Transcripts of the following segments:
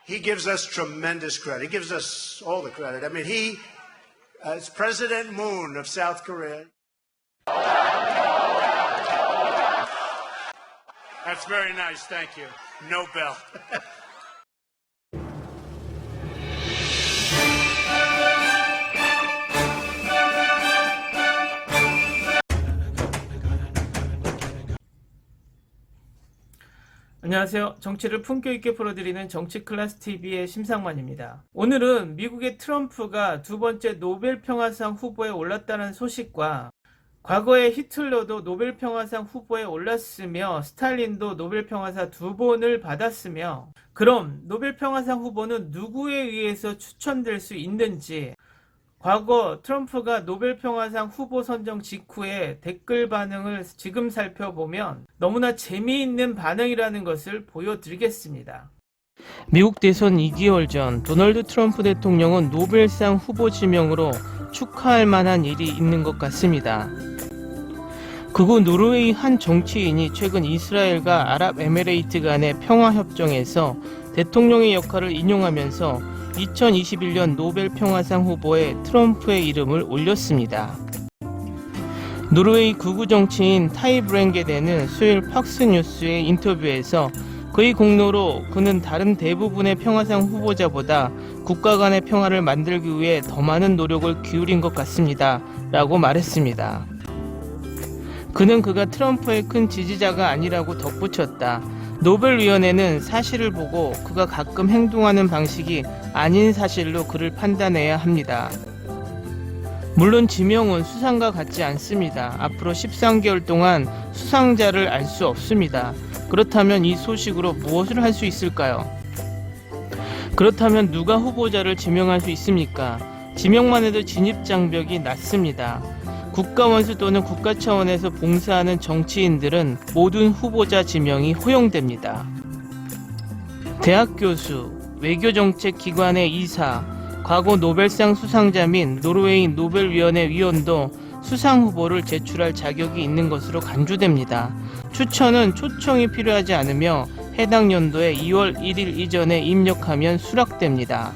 he gives us tremendous credit. He gives us all the credit. I mean, he is President Moon of South Korea. That's very nice. Thank you. No bell. 안녕하세요. 정치를 품격 있게 풀어드리는 정치클래스TV의 심상만입니다. 오늘은 미국의 트럼프가 두 번째 노벨평화상 후보에 올랐다는 소식과 과거에 히틀러도 노벨평화상 후보에 올랐으며 스탈린도 노벨평화상 2번을 받았으며 그럼 노벨평화상 후보는 누구에 의해서 추천될 수 있는지, 과거 트럼프가 노벨평화상 후보 선정 직후에 댓글 반응을 지금 살펴보면 너무나 재미있는 반응이라는 것을 보여드리겠습니다. 미국 대선 2개월 전 도널드 트럼프 대통령은 노벨상 후보 지명으로 축하할 만한 일이 있는 것 같습니다. 그후 노르웨이 한 정치인이 최근 이스라엘과 아랍에미레이트 간의 평화협정에서 대통령의 역할을 인용하면서 2021년 노벨평화상 후보에 트럼프의 이름을 올렸습니다. 노르웨이 극우 정치인 타이 브랭게데는 수요일 팍스뉴스의 인터뷰에서 그의 공로로 그는 다른 대부분의 평화상 후보자보다 국가 간의 평화를 만들기 위해 더 많은 노력을 기울인 것 같습니다 라고 말했습니다. 그는 그가 트럼프의 큰 지지자가 아니라고 덧붙였다. 노벨위원회는 사실을 보고 그가 가끔 행동하는 방식이 아닌 사실로 그를 판단해야 합니다. 물론 지명은 수상과 같지 않습니다. 앞으로 13개월 동안 수상자를 알 수 없습니다. 그렇다면 이 소식으로 무엇을 할 수 있을까요? 그렇다면 누가 후보자를 지명할 수 있습니까? 지명만 해도 진입장벽이 낮습니다. 국가원수 또는 국가 차원에서 봉사하는 정치인들은 모든 후보자 지명이 허용됩니다. 대학 교수, 외교정책기관의 이사, 과거 노벨상 수상자 및 노르웨이 노벨위원회 위원도 수상 후보를 제출할 자격이 있는 것으로 간주됩니다. 추천은 초청이 필요하지 않으며 해당 연도에 2월 1일 이전에 입력하면 수락됩니다.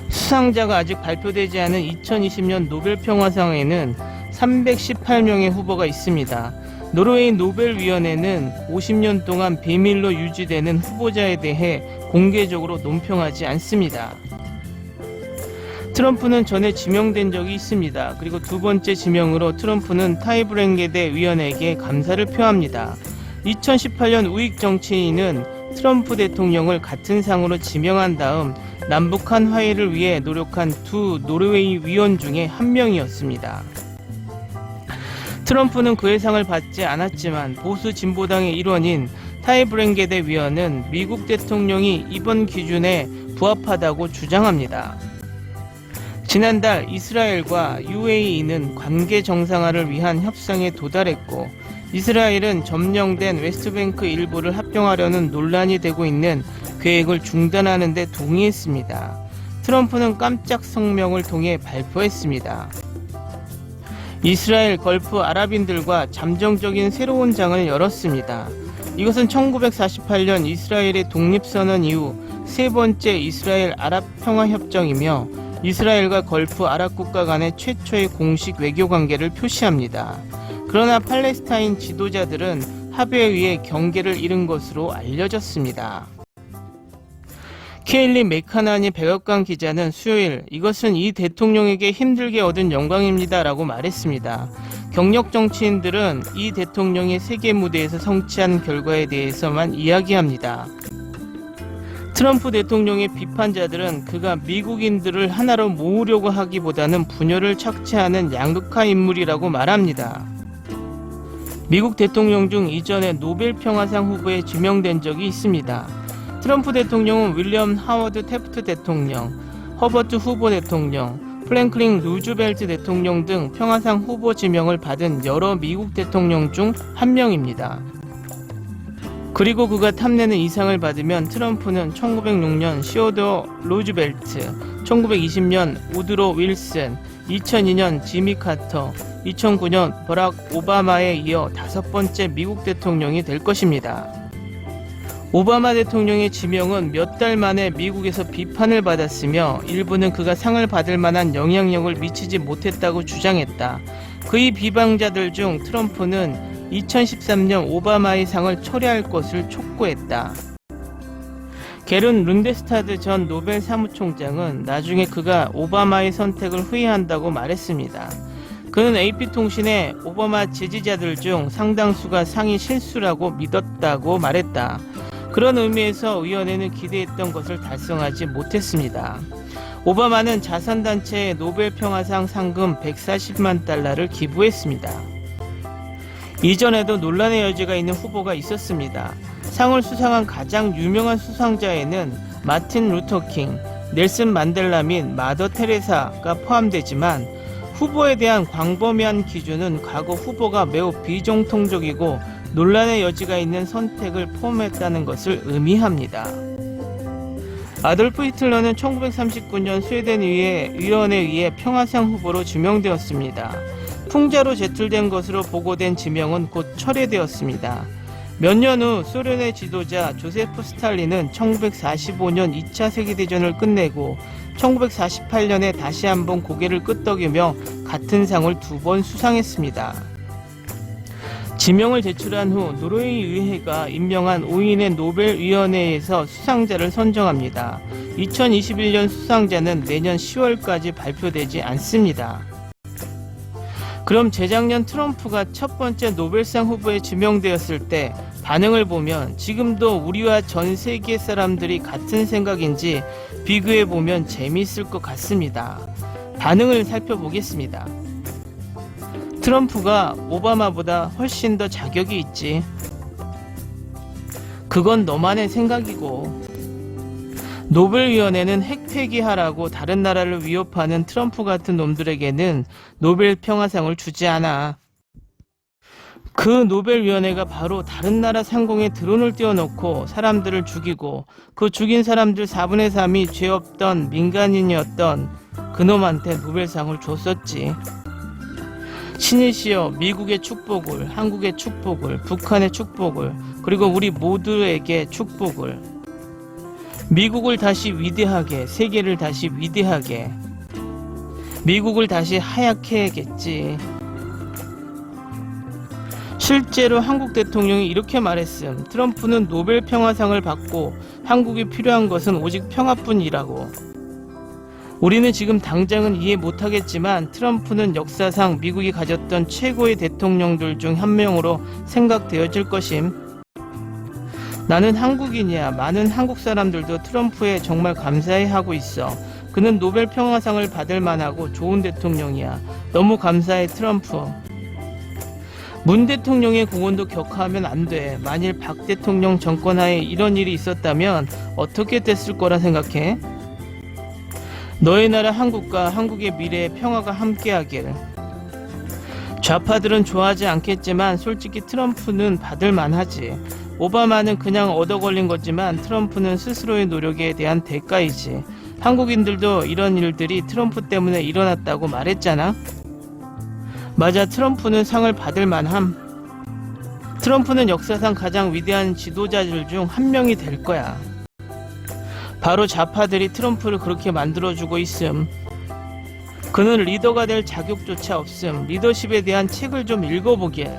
수상자가 아직 발표되지 않은 2020년 노벨평화상에는 318명의 후보가 있습니다. 노르웨이 노벨위원회는 50년 동안 비밀로 유지되는 후보자에 대해 공개적으로 논평하지 않습니다. 트럼프는 전에 지명된 적이 있습니다. 그리고 두 번째 지명으로 트럼프는 타이 브랭게데 위원에게 감사를 표합니다. 2018년 우익 정치인은 트럼프 대통령을 같은 상으로 지명한 다음 남북한 화해를 위해 노력한 두 노르웨이 위원 중에 한 명이었습니다. 트럼프는 그의 상을 받지 않았지만 보수 진보당의 일원인 타이 브랭게데 위원은 미국 대통령이 이번 기준에 부합하다고 주장합니다. 지난달 이스라엘과 UAE는 관계 정상화를 위한 협상에 도달했고, 이스라엘은 점령된 웨스트뱅크 일부를 합병하려는 논란이 되고 있는 계획을 중단하는 데 동의했습니다. 트럼프는 깜짝 성명을 통해 발표했습니다. 이스라엘 걸프 아랍인들과 잠정적인 새로운 장을 열었습니다. 이것은 1948년 이스라엘의 독립선언 이후 세 번째 이스라엘 아랍 평화협정이며 이스라엘과 걸프 아랍 국가 간의 최초의 공식 외교 관계를 표시합니다. 그러나 팔레스타인 지도자들은 합의에 의해 경계를 잃은 것으로 알려졌습니다. 케일리 맥카나니 백악관 기자는 수요일 이것은 이 대통령에게 힘들게 얻은 영광입니다 라고 말했습니다. 경력 정치인들은 이 대통령이 세계 무대에서 성취한 결과에 대해서만 이야기합니다. 트럼프 대통령의 비판자들은 그가 미국인들을 하나로 모으려고 하기보다는 분열을 착취하는 양극화 인물이라고 말합니다. 미국 대통령 중 이전에 노벨평화상 후보에 지명된 적이 있습니다. 트럼프 대통령은 윌리엄 하워드 태프트 대통령, 허버트 후보 대통령, 프랭클린 루즈벨트 대통령 등 평화상 후보 지명을 받은 여러 미국 대통령 중 한 명입니다. 그리고 그가 탐내는 이상을 받으면 트럼프는 1906년 시어도어 루즈벨트, 1920년 우드로 윌슨, 2002년 지미 카터, 2009년 버락 오바마에 이어 5번째 미국 대통령이 될 것입니다. 오바마 대통령의 지명은 몇 달 만에 미국에서 비판을 받았으며 일부는 그가 상을 받을 만한 영향력을 미치지 못했다고 주장했다. 그의 비방자들 중 트럼프는 2013년 오바마의 상을 철회할 것을 촉구했다. 게른 룬데스타드 전 노벨 사무총장은 나중에 그가 오바마의 선택을 후회한다고 말했습니다. 그는 AP통신에 오바마 지지자들 중 상당수가 상이 실수라고 믿었다고 말했다. 그런 의미에서 위원회는 기대했던 것을 달성하지 못했습니다. 오바마는 자선단체에 노벨 평화상 상금 140만 달러를 기부했습니다. 이전에도 논란의 여지가 있는 후보가 있었습니다. 상을 수상한 가장 유명한 수상자에는 마틴 루터킹, 넬슨 만델라 및 마더 테레사가 포함되지만 후보에 대한 광범위한 기준은 과거 후보가 매우 비정통적이고 논란의 여지가 있는 선택을 포함했다는 것을 의미합니다. 아돌프 히틀러는 1939년 스웨덴 위원에 의해 평화상 후보로 지명되었습니다. 풍자로 제출된 것으로 보고된 지명은 곧 철회되었습니다. 몇 년 후 소련의 지도자 조세프 스탈린은 1945년 2차 세계대전을 끝내고 1948년에 다시 한번 고개를 끄덕이며 같은 상을 2번 수상했습니다. 지명을 제출한 후 노르웨이 의회가 임명한 5인의 노벨위원회에서 수상자를 선정합니다. 2021년 수상자는 내년 10월까지 발표되지 않습니다. 그럼 재작년 트럼프가 첫 번째 노벨상 후보에 지명되었을 때 반응을 보면 지금도 우리와 전 세계 사람들이 같은 생각인지 비교해보면 재미있을 것 같습니다. 반응을 살펴보겠습니다. 트럼프가 오바마보다 훨씬 더 자격이 있지. 그건 너만의 생각이고. 노벨위원회는 핵 폐기하라고 다른 나라를 위협하는 트럼프 같은 놈들에게는 노벨 평화상을 주지 않아. 그 노벨위원회가 바로 다른 나라 상공에 드론을 띄워놓고 사람들을 죽이고 그 죽인 사람들 4분의 3이 죄 없던 민간인이었던 그놈한테 노벨상을 줬었지. 신이시여 미국의 축복을, 한국의 축복을, 북한의 축복을, 그리고 우리 모두에게 축복을. 미국을 다시 위대하게, 세계를 다시 위대하게, 미국을 다시 하얗게 해야겠지. 실제로 한국 대통령이 이렇게 말했음. 트럼프는 노벨 평화상을 받고 한국이 필요한 것은 오직 평화뿐이라고. 우리는 지금 당장은 이해 못하겠지만 트럼프는 역사상 미국이 가졌던 최고의 대통령들 중 한 명으로 생각되어질 것임. 나는 한국인이야. 많은 한국 사람들도 트럼프에 정말 감사해하고 있어. 그는 노벨 평화상을 받을 만하고 좋은 대통령이야. 너무 감사해 트럼프. 문 대통령의 공헌도 격하하면 안 돼. 만일 박 대통령 정권하에 이런 일이 있었다면 어떻게 됐을 거라 생각해? 너의 나라 한국과 한국의 미래에 평화가 함께하길. 좌파들은 좋아하지 않겠지만 솔직히 트럼프는 받을 만하지. 오바마는 그냥 얻어 걸린 거지만 트럼프는 스스로의 노력에 대한 대가이지. 한국인들도 이런 일들이 트럼프 때문에 일어났다고 말했잖아. 맞아, 트럼프는 상을 받을 만함. 트럼프는 역사상 가장 위대한 지도자들 중 한 명이 될 거야. 바로 좌파들이 트럼프를 그렇게 만들어주고 있음. 그는 리더가 될 자격조차 없음. 리더십에 대한 책을 좀 읽어보길.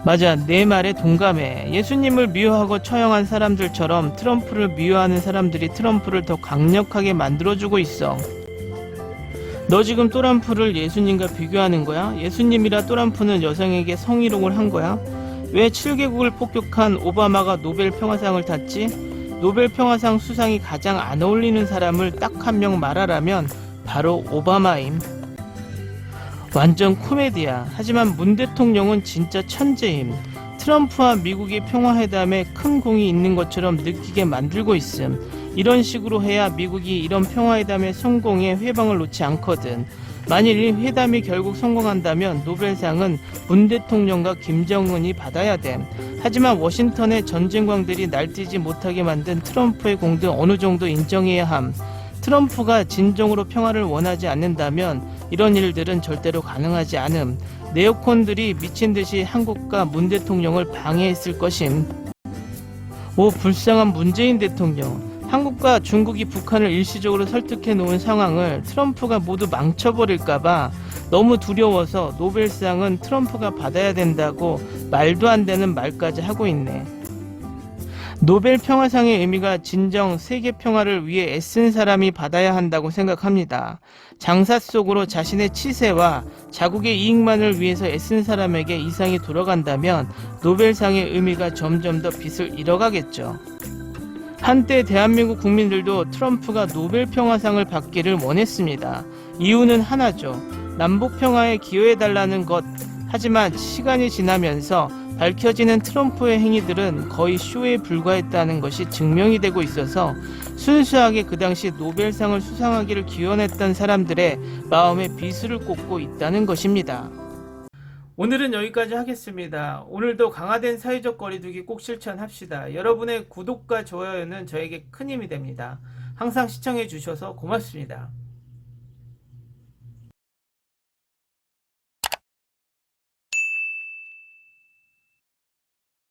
맞아, 내 말에 동감해. 예수님을 미워하고 처형한 사람들처럼 트럼프를 미워하는 사람들이 트럼프를 더 강력하게 만들어주고 있어. 너 지금 또람프를 예수님과 비교하는 거야? 예수님이라 또람프는 여성에게 성희롱을 한 거야? 왜 7개국을 폭격한 오바마가 노벨 평화상을 탔지? 노벨 평화상 수상이 가장 안 어울리는 사람을 딱 한 명 말하라면 바로 오바마임. 완전 코미디야. 하지만 문 대통령은 진짜 천재임. 트럼프와 미국이 평화회담에 큰 공이 있는 것처럼 느끼게 만들고 있음. 이런 식으로 해야 미국이 이런 평화회담의 성공에 회방을 놓지 않거든. 만일 이 회담이 결국 성공한다면 노벨상은 문 대통령과 김정은이 받아야 됨. 하지만 워싱턴의 전쟁광들이 날뛰지 못하게 만든 트럼프의 공도 어느 정도 인정해야 함. 트럼프가 진정으로 평화를 원하지 않는다면 이런 일들은 절대로 가능하지 않음. 네오콘들이 미친듯이 한국과 문 대통령을 방해했을 것임. 오 불쌍한 문재인 대통령. 한국과 중국이 북한을 일시적으로 설득해 놓은 상황을 트럼프가 모두 망쳐버릴까봐 너무 두려워서 노벨상은 트럼프가 받아야 된다고 말도 안 되는 말까지 하고 있네. 노벨 평화상의 의미가 진정 세계 평화를 위해 애쓴 사람이 받아야 한다고 생각합니다. 장사 속으로 자신의 치세와 자국의 이익만을 위해서 애쓴 사람에게 이 상이 돌아간다면 노벨상의 의미가 점점 더 빛을 잃어가겠죠. 한때 대한민국 국민들도 트럼프가 노벨 평화상을 받기를 원했습니다. 이유는 하나죠. 남북 평화에 기여해달라는 것. 하지만 시간이 지나면서 밝혀지는 트럼프의 행위들은 거의 쇼에 불과했다는 것이 증명이 되고 있어서 순수하게 그 당시 노벨상을 수상하기를 기원했던 사람들의 마음에 비수를 꽂고 있다는 것입니다. 오늘은 여기까지 하겠습니다. 오늘도 강화된 사회적 거리두기 꼭 실천합시다. 여러분의 구독과 좋아요는 저에게 큰 힘이 됩니다. 항상 시청해 주셔서 고맙습니다.